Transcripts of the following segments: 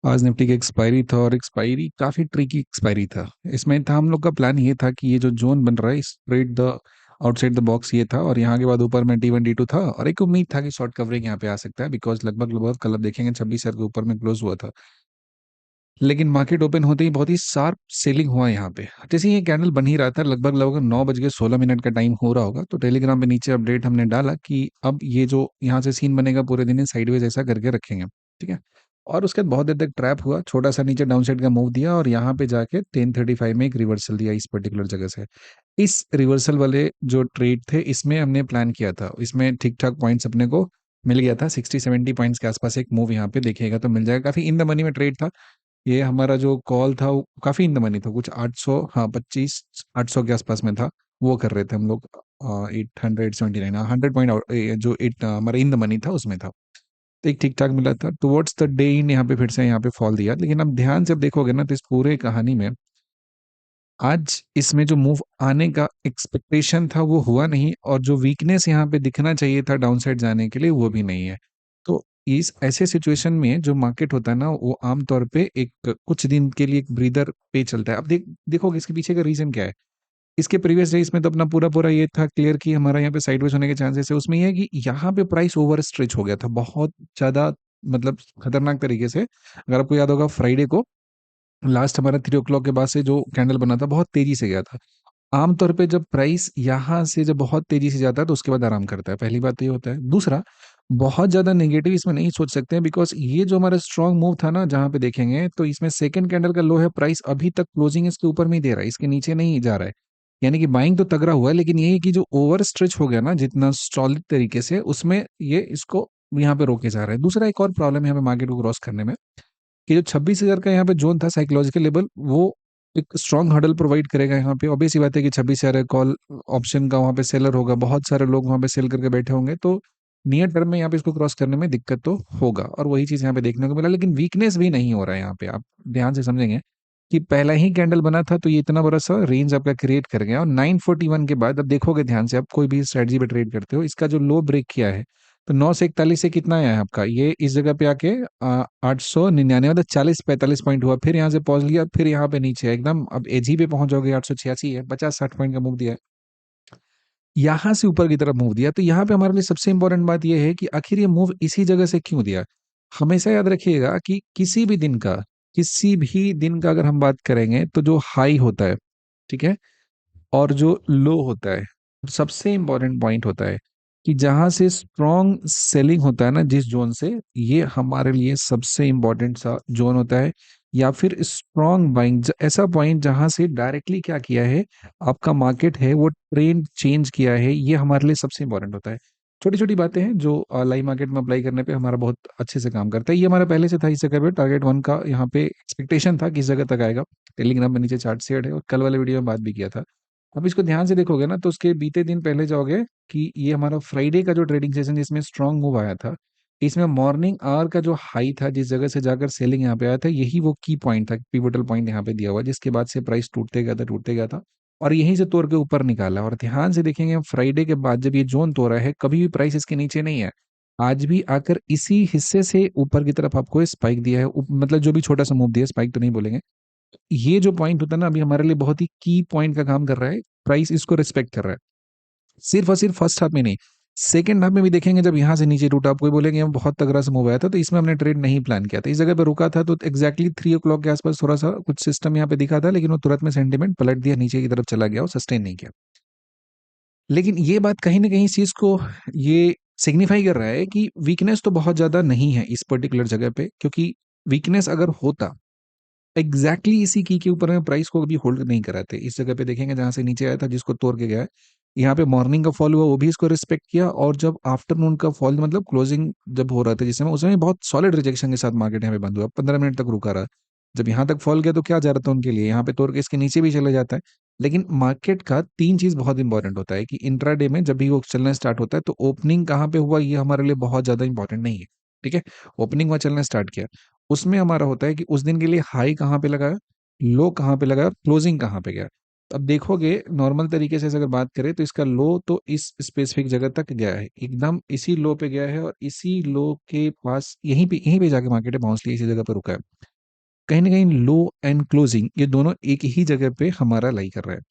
आज निफ्टी की एक्सपायरी था और एक्सपायरी काफ़ी ट्रिकी एक्सपायरी था। इसमें था हम लोग का प्लान ये था कि ये जो जोन बन रहा है straight the outside the box ये था, और यहाँ के बाद ऊपर में D1 D2 था, और एक उम्मीद था कि शॉर्ट कवरिंग यहाँ पे आ सकता है, बिकॉज लगभग लगभग कल आप देखेंगे 26,000 के ऊपर में क्लोज हुआ था। लेकिन मार्केट ओपन होते ही बहुत ही शार्प सेलिंग हुआ यहाँ पे। जैसे ही ये कैंडल बन ही रहा था, लगभग लगभग 9 बज के 16 मिनट का टाइम हो रहा होगा, तो टेलीग्राम पे नीचे अपडेट हमने डाला कि अब ये जो यहाँ से सीन बनेगा पूरे दिन साइडवेज ऐसा करके रखेंगे। ठीक है। और उसके बाद बहुत देर तक ट्रैप हुआ, छोटा सा नीचे डाउन साइड का मूव दिया, और यहाँ पे जाके 10:35 में एक रिवर्सल दिया इस पर्टिकुलर जगह से। इस रिवर्सल वाले जो ट्रेड थे, इसमें हमने प्लान किया था, इसमें ठीक ठाक पॉइंट्स अपने को मिल गया था। 60-70 पॉइंट्स के आसपास एक मूव यहाँ पे देखिएगा तो मिल जाएगा। काफी इन द मनी में ट्रेड था। ये हमारा जो कॉल था वो काफी इन द मनी था, कुछ 800, हाँ 25 800 के आसपास में था। वो कर रहे थे हम लोग 879, 100 पॉइंट जो एट हमारा इन द मनी था उसमें था। तो एक ठीक ठाक मिला था टुवर्ड्स द डे इन, यहाँ पे फिर से यहाँ पे फॉल दिया। लेकिन अब ध्यान से अब देखोगे ना, तो इस पूरे कहानी में आज इसमें जो मूव आने का एक्सपेक्टेशन था वो हुआ नहीं, और जो वीकनेस यहाँ पे दिखना चाहिए था डाउनसाइड जाने के लिए वो भी नहीं है। तो इस ऐसे सिचुएशन में जो मार्केट होता है ना, वो आमतौर पे एक कुछ दिन के लिए एक ब्रीदर पे चलता है। अब देखोगे इसके पीछे का रीजन क्या है। इसके प्रीवियस डेज में तो अपना पूरा पूरा ये था क्लियर कि हमारा यहाँ पे साइडवेज होने के चांसेस है। उसमें ये है कि यहाँ पे प्राइस ओवर स्ट्रेच हो गया था बहुत ज्यादा, मतलब खतरनाक तरीके से। अगर आपको याद होगा फ्राइडे को लास्ट हमारा 3 o'clock के बाद से जो कैंडल बना था बहुत तेजी से गया था। आमतौर पे जब प्राइस यहाँ से जब बहुत तेजी से जाता है तो उसके बाद आराम करता है, पहली बात तो ये होता है। दूसरा, बहुत ज्यादा नेगेटिव इसमें नहीं सोच सकते हैं, बिकॉज ये जो हमारा स्ट्रांग मूव था ना, जहाँ पे देखेंगे तो इसमें सेकंड कैंडल का लो है, प्राइस अभी तक क्लोजिंग इसके ऊपर में ही दे रहा है, इसके नीचे नहीं जा रहा है। यानी कि बाइंग तो तगड़ा हुआ है, लेकिन ये है कि जो ओवर स्ट्रेच हो गया ना जितना सॉलिड तरीके से, उसमें ये इसको यहाँ पे रोके जा रहा है। दूसरा एक और प्रॉब्लम है हमें मार्केट को क्रॉस करने में, कि जो 26,000 का यहाँ पे जोन था साइकोलॉजिकल लेवल, वो एक स्ट्रॉन्ग हडल प्रोवाइड करेगा यहाँ पे। ऑब्वियस सी बात है कि 26,000 कॉल ऑप्शन का वहाँ पे सेलर होगा, बहुत सारे लोग वहाँ पे सेल करके बैठे होंगे, तो नियर टर्म में यहाँ पे इसको क्रॉस करने में दिक्कत तो होगा, और वही चीज यहाँ पे देखने को मिला। लेकिन वीकनेस भी नहीं हो रहा है यहाँ पे, आप ध्यान से समझेंगे कि पहला ही कैंडल बना था तो ये इतना बड़ा सा रेंज आपका क्रिएट कर गया, और 941 के बाद अब देखोगे ध्यान से, आप कोई भी स्ट्रेटजी पे ट्रेड करते हो, इसका जो लो ब्रेक किया है, तो 9 से 41 से कितना आया है आपका, ये इस जगह पे आके 899, मतलब 40-45 पॉइंट हुआ, फिर यहाँ से पॉज लिया, फिर यहाँ पे नीचे एकदम अब एज ही पे पहुंच जाओगे, 886 है, 50-60 पॉइंट का मूव दिया है। यहाँ से ऊपर की तरफ मूव दिया, तो यहाँ पे हमारे लिए सबसे इंपॉर्टेंट बात यह है कि आखिर ये मूव इसी जगह से क्यों दिया। हमेशा याद रखिएगा कि किसी भी दिन का अगर हम बात करेंगे तो जो हाई होता है, ठीक है, और जो लो होता है, सबसे इंपॉर्टेंट पॉइंट होता है कि जहां से स्ट्रॉन्ग सेलिंग होता है ना जिस जोन से, ये हमारे लिए सबसे इंपॉर्टेंट सा जोन होता है। या फिर स्ट्रॉन्ग बाइंग, ऐसा पॉइंट जहां से डायरेक्टली क्या किया है आपका मार्केट है, वो ट्रेंड चेंज किया है, ये हमारे लिए सबसे इंपॉर्टेंट होता है। छोटी छोटी बातें हैं जो लाइव मार्केट में अप्लाई करने पे हमारा बहुत अच्छे से काम करता है। ये हमारा पहले से था, इस जगह पे टारगेट 1 का यहाँ पे एक्सपेक्टेशन था किस जगह तक आएगा। टेलीग्राम में नीचे चार्ट शेयर है, और कल वाले वीडियो में बात भी किया था। अब इसको ध्यान से देखोगे ना, तो उसके बीते दिन पहले जाओगे कि ये हमारा फ्राइडे का जो ट्रेडिंग सेशन जिसमें स्ट्रांग मूव आया था, इसमें मॉर्निंग आवर का जो हाई था जिस जगह से जाकर सेलिंग यहाँ पे आया था, यही वो की पॉइंट था, पिवोटल पॉइंट यहाँ पे दिया हुआ, जिसके बाद से प्राइस टूटते गया था, और यहीं से तोड़ के ऊपर निकाला। और ध्यान से देखेंगे फ्राइडे के बाद जब ये जोन तोड़ा है, कभी भी प्राइस इसके नीचे नहीं है। आज भी आकर इसी हिस्से से ऊपर की तरफ आपको स्पाइक दिया है, मतलब जो भी छोटा सा मूव दिया, स्पाइक तो नहीं बोलेंगे। ये जो पॉइंट होता है ना, अभी हमारे लिए बहुत ही की पॉइंट का काम कर रहा है। प्राइस इसको रिस्पेक्ट कर रहा है, सिर्फ और सिर्फ फर्स्ट हाफ में नहीं, सेकंड हाफ में भी देखेंगे। जब यहाँ से नीचे टूटा, आप कोई बोलेंगे हम बहुत तगड़ा सा मूव आया था, तो इसमें हमने ट्रेड नहीं प्लान किया था, इस जगह पे रुका था, तो एग्जैक्टली 3 o'clock के आसपास थोड़ा सा कुछ सिस्टम यहाँ पे दिखा था, लेकिन वो तुरंत में सेंटीमेंट पलट दिया, नीचे की तरफ चला गया और सस्टेन नहीं किया। लेकिन ये बात कहीं ना कहीं इस चीज को ये सिग्निफाई कर रहा है कि वीकनेस तो बहुत ज्यादा नहीं है इस पर्टिकुलर जगह पे, क्योंकि वीकनेस अगर होता एग्जैक्टली इसी की के ऊपर में प्राइस को कभी होल्ड नहीं कराते। इस जगह पे देखेंगे जहां से नीचे आया था, जिसको तोड़ के गया है, यहाँ पे मॉर्निंग का फॉल हुआ, वो भी इसको रिस्पेक्ट किया, और जब आफ्टरनून का फॉल, मतलब क्लोजिंग जब हो रहा था जिसमें, उसमें बहुत सॉलिड रिजेक्शन के साथ मार्केट यहाँ पे बंद हुआ, 15 मिनट तक रुका रहा। जब यहाँ तक फॉल गया तो क्या जा रहा था उनके लिए, यहाँ पे तोड़ के इसके नीचे भी चले जाता है। लेकिन मार्केट का तीन चीज बहुत इंपॉर्टेंट होता है कि इंट्राडे में जब भी वो चलना स्टार्ट होता है, तो ओपनिंग कहाँ पे हुआ ये हमारे लिए बहुत ज्यादा इंपॉर्टेंट नहीं है। ठीक है, ओपनिंग वहां चलना स्टार्ट किया, उसमें हमारा होता है कि उस दिन के लिए हाई कहाँ पे लगा, लो कहाँ पे लगा, क्लोजिंग कहाँ पे गया। अब देखोगे नॉर्मल तरीके से अगर बात करें तो इसका लो तो इस स्पेसिफिक जगह तक गया है, एकदम इसी लो पे गया है, और इसी लो के पास यहीं पे जाके मार्केट है बाउंस लिया, इसी जगह पे रुका है। कहीं ना कहीं लो एंड क्लोजिंग ये दोनों एक ही जगह पे हमारा लाई कर रहा है।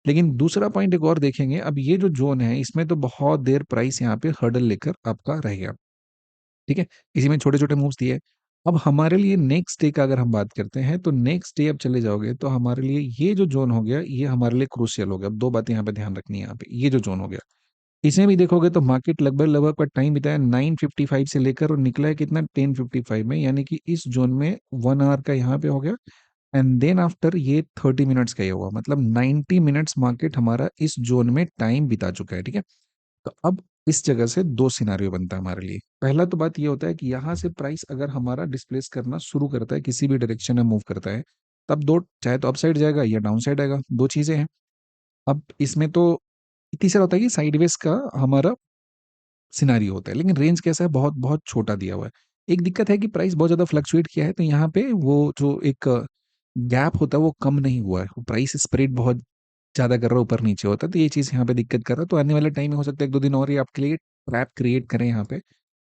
लेकिन दूसरा पॉइंट एक और देखेंगे, अब ये जो जोन है इसमें तो बहुत देर प्राइस यहाँ पे हर्डल लेकर आपका रहेगा, ठीक है। इसी में छोटे छोटे मूव्स दिए। अब हमारे लिए नेक्स्ट डे का अगर हम बात करते हैं तो नेक्स्ट डे अब चले जाओगे तो हमारे लिए ये जो जोन हो गया ये हमारे लिए क्रूशियल हो गया। अब दो बातें यहाँ पे ध्यान रखनी है, यहाँ पे ये जो जोन हो गया इसमें भी देखोगे तो मार्केट लगभग लगभग का टाइम बिताया 9:55 से लेकर और निकला है कितना 10:55 में, यानी कि इस जोन में 1 आवर का यहाँ पे हो गया। एंड देन आफ्टर ये 30 मिनट्स का ही हुआ, मतलब 90 मिनट्स मार्केट हमारा इस जोन में टाइम बिता चुका है, ठीक है। तो अब इस जगह से दो सिनारियो बनता है हमारे लिए। पहला तो बात ये होता है कि यहाँ से प्राइस अगर हमारा डिस्प्लेस करना शुरू करता है, किसी भी डायरेक्शन में मूव करता है, तब दो, चाहे तो अपसाइड जाएगा या डाउन साइड आएगा, दो चीजें हैं। अब इसमें तो तीसरा होता है कि साइडवेज का हमारा सिनारियो होता है, लेकिन रेंज कैसा है, बहुत बहुत छोटा दिया हुआ है। एक दिक्कत है कि प्राइस बहुत ज्यादा फ्लक्चुएट किया है, तो यहाँ पे वो जो एक गैप होता है वो कम नहीं हुआ है, वो प्राइस स्प्रेड बहुत ज्यादा कर रहा है, ऊपर नीचे होता है, तो ये चीज यहाँ पे दिक्कत कर रहा है। तो आने वाले टाइम में हो सकता है एक दो दिन और ये आपके लिए ट्रैप क्रिएट करें यहाँ पे।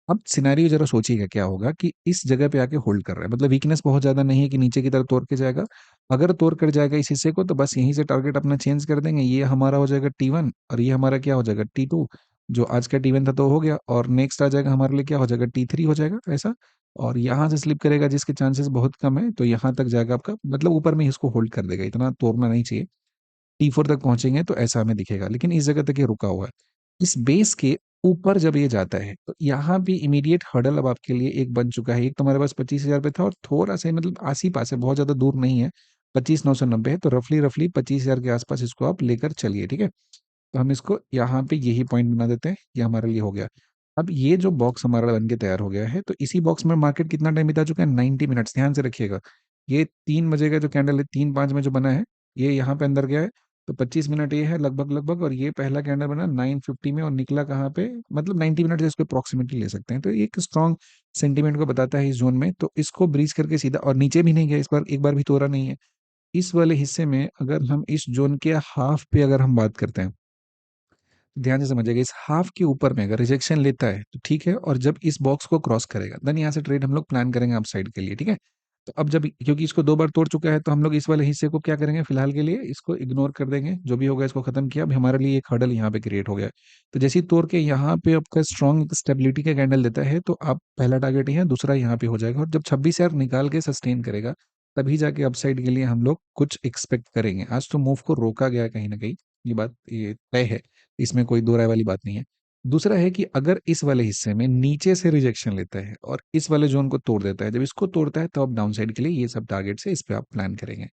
अब सिनेरियो जरा सोचिएगा क्या होगा कि इस जगह पे आके होल्ड कर रहा है, मतलब वीकनेस बहुत ज्यादा नहीं है कि नीचे की तरफ तोड़ के जाएगा। अगर तोड़ कर जाएगा इस हिस्से को तो बस यहीं से टारगेट अपना चेंज कर देंगे, ये हमारा हो जाएगा T1 और ये हमारा क्या हो जाएगा T2। जो आज का T1 था तो हो गया, और नेक्स्ट आ जाएगा हमारे लिए क्या हो जाएगा T3 हो जाएगा ऐसा। और यहाँ से स्लिप करेगा जिसके चांसेस बहुत कम है, तो यहाँ तक जाएगा आपका, मतलब ऊपर में ही इसको होल्ड कर देगा, इतना तोड़ना नहीं चाहिए। T4 तक पहुंचेंगे तो ऐसा हमें दिखेगा, लेकिन इस जगह तक ये रुका हुआ है। इस बेस के ऊपर जब ये जाता है तो यहाँ भी इमीडिएट हर्डल अब आपके लिए एक बन चुका है। एक तो हमारे पास 25,000 पे था और थोड़ा सा मतलब आस ही पास है, बहुत ज्यादा दूर नहीं है, 25,990 है, तो रफली रफली 25,000 के आसपास इसको आप लेकर चलिए, ठीक है। तो हम इसको यहाँ पे यही पॉइंट बना देते हैं, ये हमारे लिए हो गया। अब ये जो बॉक्स हमारा बन के तैयार हो गया है, तो इसी बॉक्स में मार्केट कितना टाइम बिता चुका है, 90 मिनट्स, ध्यान से रखिएगा। ये 3 बजे का जो कैंडल है, 3:05 में जो बना है, ये यहाँ पे अंदर गया है, तो 25 मिनट ये है लगभग लगभग, और ये पहला कैंडल बना 9:50 में और निकला कहाँ पे, मतलब 90 मिनट इसको अप्रोक्सीमेटली ले सकते हैं। तो ये एक स्ट्रॉन्ग सेंटीमेंट को बताता है इस जोन में, तो इसको ब्रीच करके सीधा, और नीचे भी नहीं गया इस बार, एक बार भी तोड़ा नहीं है। इस वाले हिस्से में अगर हम इस जोन के हाफ पे अगर हम बात करते हैं, ध्यान से समझिएगा, इस हाफ के ऊपर में अगर रिजेक्शन लेता है तो ठीक है, और जब इस बॉक्स को क्रॉस करेगा देन यहाँ से ट्रेड हम लोग प्लान करेंगे अप साइड के लिए, ठीक है। तो अब जब, क्योंकि इसको दो बार तोड़ चुका है, तो हम लोग इस वाले हिस्से को क्या करेंगे, फिलहाल के लिए इसको इग्नोर कर देंगे, जो भी होगा इसको खत्म किया। अब हमारे लिए एक हर्डल यहाँ पे क्रिएट हो गया है। तो जैसे ही तोड़ के यहाँ पे आपका स्ट्रॉन्ग स्टेबिलिटी का कैंडल देता है, तो आप पहला टारगेट ही है, दूसरा यहाँ पे हो जाएगा, और जब 26,000 निकाल के सस्टेन करेगा तभी जाके अपसाइड के लिए हम लोग कुछ एक्सपेक्ट करेंगे। आज तो मूव को रोका गया है कहीं ना कहीं, ये बात ये तय है, इसमें कोई दो राय वाली बात नहीं है। दूसरा है कि अगर इस वाले हिस्से में नीचे से रिजेक्शन लेता है और इस वाले जोन को तोड़ देता है, जब इसको तोड़ता है तो आप डाउन साइड के लिए ये सब टारगेट से इस पे आप प्लान करेंगे।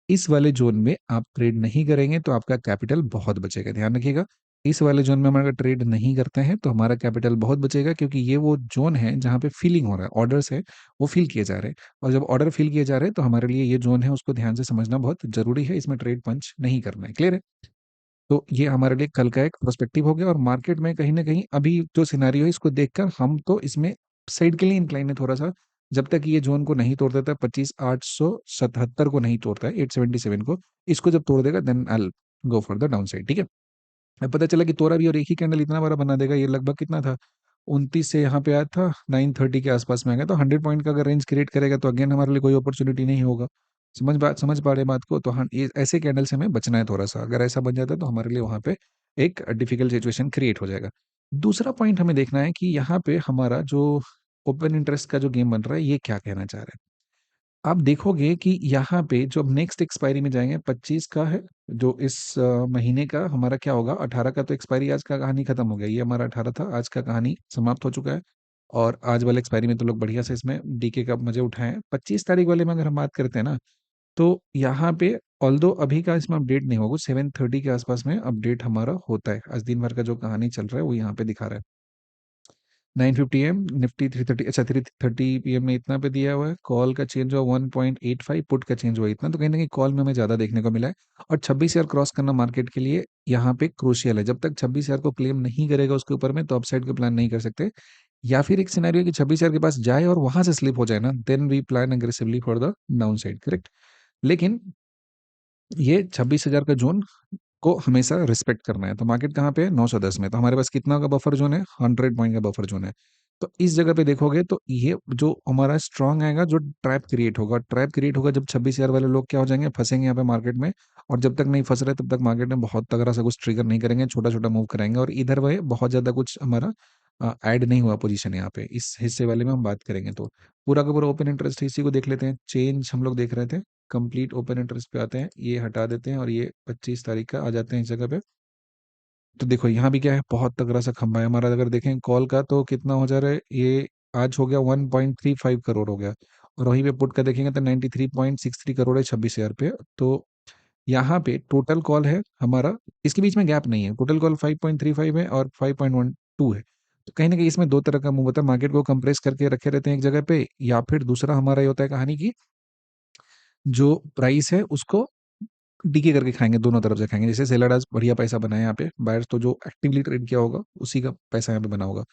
इस वाले जोन में आप ट्रेड नहीं करेंगे तो आपका कैपिटल बहुत बचेगा, ध्यान रखिएगा। इस वाले जोन में हमारा ट्रेड नहीं करते हैं तो हमारा कैपिटल बहुत बचेगा, क्योंकि ये वो जोन है जहाँ पे फीलिंग हो रहा है, ऑर्डर्स है वो फील किए जा रहे हैं। और जब ऑर्डर फील किए जा रहे हैं तो हमारे लिए ये जोन है उसको ध्यान से समझना बहुत जरूरी है, इसमें ट्रेड पंच नहीं करना है, क्लियर है। तो ये हमारे लिए कल का एक पर्सपेक्टिव हो गया, और मार्केट में कहीं ना कहीं अभी जो सिनारियो है इसको देखकर हम तो इसमें साइड के लिए इंक्लाइन है थोड़ा सा। जब तक ये जोन को नहीं तोड़ देता, 25,877 को नहीं तोड़ता है, 877 को, इसको जब तोड़ देगा then I go for the downside, ठीक है। अब पता चला कि तोड़ा भी और एक ही कैंडल इतना बड़ा बना देगा, ये लगभग कितना था, 29 से यहाँ पे आया था 9:30 के आसपास में आ गया, तो 100 पॉइंट का अगर रेंज क्रिएट करेगा तो अगेन हमारे लिए कोई अपॉर्चुनिटी नहीं होगा। समझ पा रहे बात को, तो हाँ ये ऐसे कैंडल से हमें बचना है थोड़ा सा, अगर ऐसा बन जाता है तो हमारे लिए वहां पे एक डिफिकल्ट सिचुएशन क्रिएट हो जाएगा। दूसरा पॉइंट हमें देखना है कि यहाँ पे हमारा जो ओपन इंटरेस्ट का जो गेम बन रहा है ये क्या कहना चाह रहा है। आप देखोगे कि यहाँ पे जो नेक्स्ट एक्सपायरी में जाएंगे 25 का है, जो इस महीने का हमारा क्या होगा 18 का, तो एक्सपायरी आज का कहानी खत्म हो गया, ये हमारा 18 था, आज का कहानी समाप्त हो चुका है। और आज वाले एक्सपायरी में तो लोग बढ़िया से इसमें डीके का मजे उठाए हैं। 25 तारीख वाले में अगर हम बात करते हैं ना, तो यहाँ पे ऑल्दो अभी का इसमें अपडेट नहीं होगा, 7:30 के आसपास में अपडेट हमारा होता है। आज दिन भर का जो कहानी चल रहा है वो यहाँ पे दिखा रहा है। 9:50 AM निफ्टी 330, अच्छा 3:30 PM में इतना पे दिया हुआ है। कॉल का चेंज हुआ 1.85, पुट का चेंज हुआ इतना, तो कहीं ना कहीं कॉल में हमें ज्यादा देखने को मिला है। और 26,000 क्रॉस करना मार्केट के लिए यहाँ पे क्रूशियल है, जब तक 26,000 को क्लेम नहीं करेगा उसके ऊपर में तो अपसाइड का प्लान नहीं कर सकते। या फिर एक सिनेरियो कि 26,000 के पास जाए और वहां से स्लिप हो जाए ना, then we plan aggressively for the downside, correct. लेकिन ये 26,000 का जोन को हमेशा रिस्पेक्ट करना है। तो मार्केट कहाँ पे है, 910 में, तो हमारे पास कितना का बफर जोन है, 100 पॉइंट का बफर जोन है। तो इस जगह पे देखोगे तो ये जो हमारा स्ट्रांग आएगा, जो ट्रैप क्रिएट होगा जब 26,000 वाले लोग क्या हो जाएंगे, फंसेंगे यहाँ पे मार्केट में। और जब तक नहीं फंस रहे तब तक मार्केट में बहुत तगड़ा सा कुछ ट्रिगर नहीं करेंगे, छोटा छोटा मूव कराएंगे, और इधर वह बहुत ज्यादा कुछ हमारा ऐड नहीं हुआ पोजीशन यहाँ पे। इस हिस्से वाले में हम बात करेंगे तो पूरा का पूरा ओपन इंटरेस्ट इसी को देख लेते हैं। चेंज हम लोग देख रहे थे, कंप्लीट ओपन इंटरेस्ट पे आते हैं, ये हटा देते हैं और ये 25 तारीख का आ जाते हैं इस जगह पे। तो देखो यहाँ भी क्या है, बहुत तगड़ा सा खंभा है हमारा। अगर देखें कॉल का तो कितना हो जा रहा है, ये आज हो गया 1.35 करोड़ हो गया। और वहीं पे पुट का देखेंगे तो 93.63 करोड़ है 26,000 पे। तो यहाँ पे टोटल कॉल है हमारा, इसके बीच में गैप नहीं है, टोटल कॉल 5.35 है और 5.12 है। तो कहीं ना कहीं इसमें दो तरह का मूव होता है, मार्केट को कंप्रेस करके रखे रहते हैं एक जगह पे, या फिर दूसरा हमारा ये होता है कहानी की जो प्राइस है उसको डीके करके खाएंगे, दोनों तरफ से खाएंगे। जैसे सेलर आज बढ़िया पैसा बनाया यहाँ पे, बायर्स तो जो एक्टिवली ट्रेड किया होगा उसी का पैसा यहाँ पे बना होगा।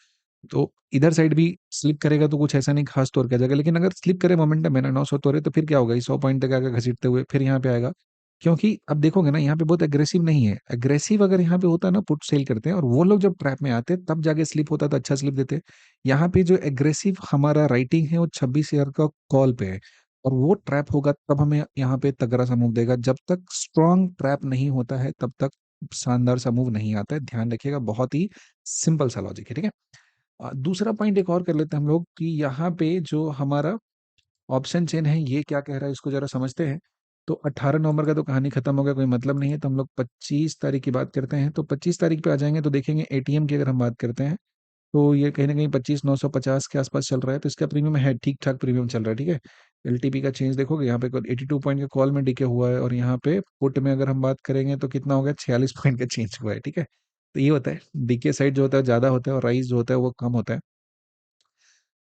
तो इधर साइड भी स्लिप करेगा तो कुछ ऐसा नहीं खास तौर क्या जाएगा, लेकिन अगर स्लिप करे मोमेंटम है ना 900 तोड़े तो फिर क्या होगा, 100 पॉइंट तक आगे घसीटते हुए फिर यहाँ पे आएगा। क्योंकि अब देखोगे ना यहाँ पे बहुत एग्रेसिव नहीं है, एग्रेसिव अगर यहाँ पे होता ना पुट सेल करते हैं और वो लोग जब ट्रैप में आते तब जाके स्लिप होता तो अच्छा स्लिप देते। यहाँ पे जो एग्रेसिव हमारा राइटिंग है वो 26,000 का कॉल पे है, और वो ट्रैप होगा तब हमें यहाँ पे तगड़ा सा मूव देगा। जब तक स्ट्रॉन्ग ट्रैप नहीं होता है तब तक शानदार सा मूव नहीं आता है, ध्यान रखिएगा। बहुत ही सिंपल सा लॉजिक है, ठीक है। दूसरा पॉइंट एक और कर लेते हैं हम लोग कि यहाँ पे जो हमारा ऑप्शन चेन है ये क्या कह रहा है, इसको जरा समझते हैं। तो 18 नवंबर का तो कहानी खत्म हो गया, कोई मतलब नहीं है। तो हम लोग 25 तारीख की बात करते हैं। तो 25 तारीख पे आ जाएंगे तो देखेंगे एटीएम की अगर हम बात करते हैं तो ये कहीं ना कहीं 25,950 के आसपास चल रहा है। तो इसका प्रीमियम है, ठीक ठाक प्रीमियम चल रहा है, ठीक है। एलटीपी का चेंज देखोगे यहाँ पे 82 पॉइंट के कॉल में डीके हुआ है, और यहाँ पे पुट में अगर हम बात करेंगे तो कितना हो गया, 46 पॉइंट का चेंज हुआ है, ठीक है। तो ये होता है, डीके साइड जो होता है ज्यादा होता है और राइज जो होता है वो कम होता है।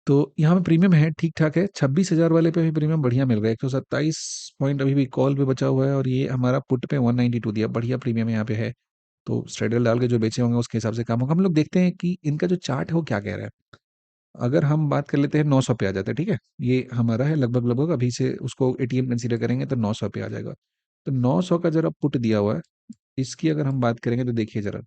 तो यहाँ पे प्रीमियम है, ठीक ठाक है। 26,000 वाले पे भी प्रीमियम बढ़िया मिल रहा है, 127 पॉइंट अभी भी कॉल पे बचा हुआ है, और ये हमारा पुट पे 192 दिया, बढ़िया प्रीमियम यहाँ पे है। तो स्ट्रेडल डाल के जो बेचे होंगे उसके हिसाब से काम होगा। हम लोग देखते हैं कि इनका जो चार्ट है वो क्या कह रहा है। अगर हम बात कर लेते हैं 900 पे आ जाता है, ठीक है। ये हमारा है लगभग लगभग, अभी से उसको एटीएम कंसीडर करेंगे तो 900 पे आ जाएगा। तो 900 का जरा पुट दिया हुआ है, इसकी अगर हम बात करेंगे तो देखिए जरा,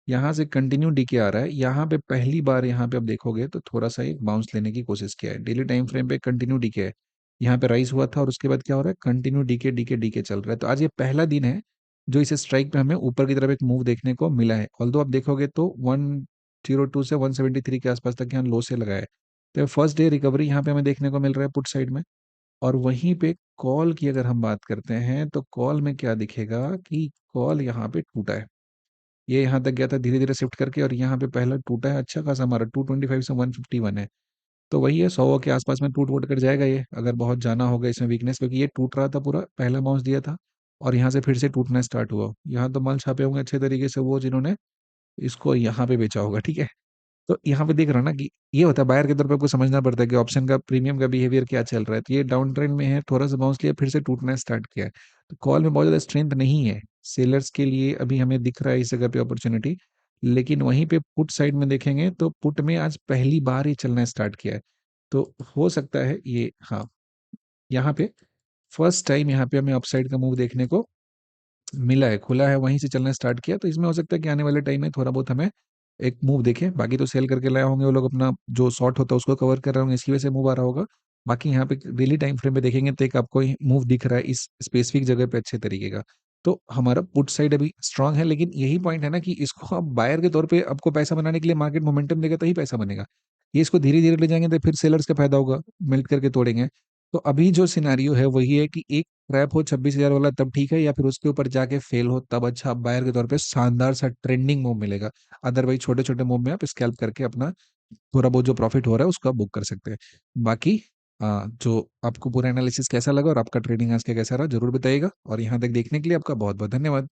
यहाँ से कंटिन्यू डीके आ रहा है। यहाँ पे पहली बार यहाँ पे आप देखोगे तो थोड़ा सा एक बाउंस लेने की कोशिश किया है, डेली टाइम फ्रेम पे कंटिन्यू डीके है। यहाँ पे राइज हुआ था और उसके बाद क्या हो रहा है, कंटिन्यू डीके डीके डीके चल रहा है। तो आज ये पहला दिन है जो इस स्ट्राइक पे हमें ऊपर की तरफ एक मूव देखने को मिला है। ऑल्दो आप देखोगे तो 102 से 173 के आसपास तक यहाँ लो से लगा है। तो फर्स्ट डे रिकवरी यहाँ पे हमें देखने को मिल रहा है पुट साइड में। और वहीं पे कॉल की अगर हम बात करते हैं तो कॉल में क्या दिखेगा कि कॉल यहाँ पे टूटा है, ये यहाँ तक गया था धीरे धीरे शिफ्ट करके, और यहाँ पे पहला टूटा है अच्छा खासा हमारा 225 से 151 है। तो वही है, 100 के आसपास में टूट वूट कर जाएगा ये, अगर बहुत जाना होगा इसमें वीकनेस, क्योंकि ये टूट रहा था पूरा, पहला बाउंस दिया था और यहाँ से फिर से टूटना स्टार्ट हुआ। यहाँ तो माल छापे होंगे अच्छे तरीके से वो जिन्होंने इसको यहाँ पे बेचा होगा, ठीक है। तो यहाँ पे देख रहा ना कि ये होता है बायर के तौर पे, आपको समझना पड़ता है कि ऑप्शन का प्रीमियम का बिहेवियर क्या चल रहा है। तो ये डाउन ट्रेंड में है, थोड़ा सा बाउंस लिया फिर से टूटना स्टार्ट किया है। तो कॉल में बहुत ज्यादा स्ट्रेंथ नहीं है सेलर्स के लिए, अभी हमें दिख रहा है इस जगह पे अपॉर्चुनिटी। लेकिन वहीं पे पुट साइड में देखेंगे तो पुट में आज पहली बार ही चलना स्टार्ट किया है। तो हो सकता है ये, हाँ, यहाँ पे फर्स्ट टाइम यहाँ पे हमें अपसाइड का मूव देखने को मिला है, खुला है वहीं से चलना स्टार्ट किया। तो इसमें हो सकता है कि आने वाले टाइम में थोड़ा बहुत हमें एक मूव देखें। बाकी तो सेल करके लाए होंगे वो लोग, अपना जो शॉर्ट होता है उसको कवर कर रहे होंगे, इसकी वजह से मूव आ रहा होगा। बाकी यहाँ पे डेली टाइम फ्रेम पे देखेंगे तो एक आपको मूव दिख रहा है इस स्पेसिफिक जगह पे अच्छे तरीके का। तो हमारा पुट साइड अभी स्ट्रांग है, लेकिन यही पॉइंट है ना कि इसको आप बायर के तौर पे आपको पैसा बनाने के लिए मार्केट मोमेंटम देगा तो ही पैसा बनेगा। ये इसको धीरे धीरे ले जाएंगे तो फिर सेलर्स का फायदा होगा, मेल्ट करके तोड़ेंगे। तो अभी जो सिनारियो है वही है कि एक ट्रैप हो 26,000 वाला तब ठीक है, या फिर उसके ऊपर जाके फेल हो तब अच्छा, बायर के तौर पे शानदार सा ट्रेंडिंग मूव मिलेगा। अदरवाइज छोटे छोटे मूव में आप स्कैल्प करके अपना थोड़ा बहुत जो प्रॉफिट हो रहा है उसका बुक कर सकते हैं। बाकी जो आपको पूरा एनालिसिस कैसा लगा और आपका ट्रेडिंग आज का कैसा रहा जरूर बताइएगा, और यहाँ तक देखने के लिए आपका बहुत बहुत धन्यवाद।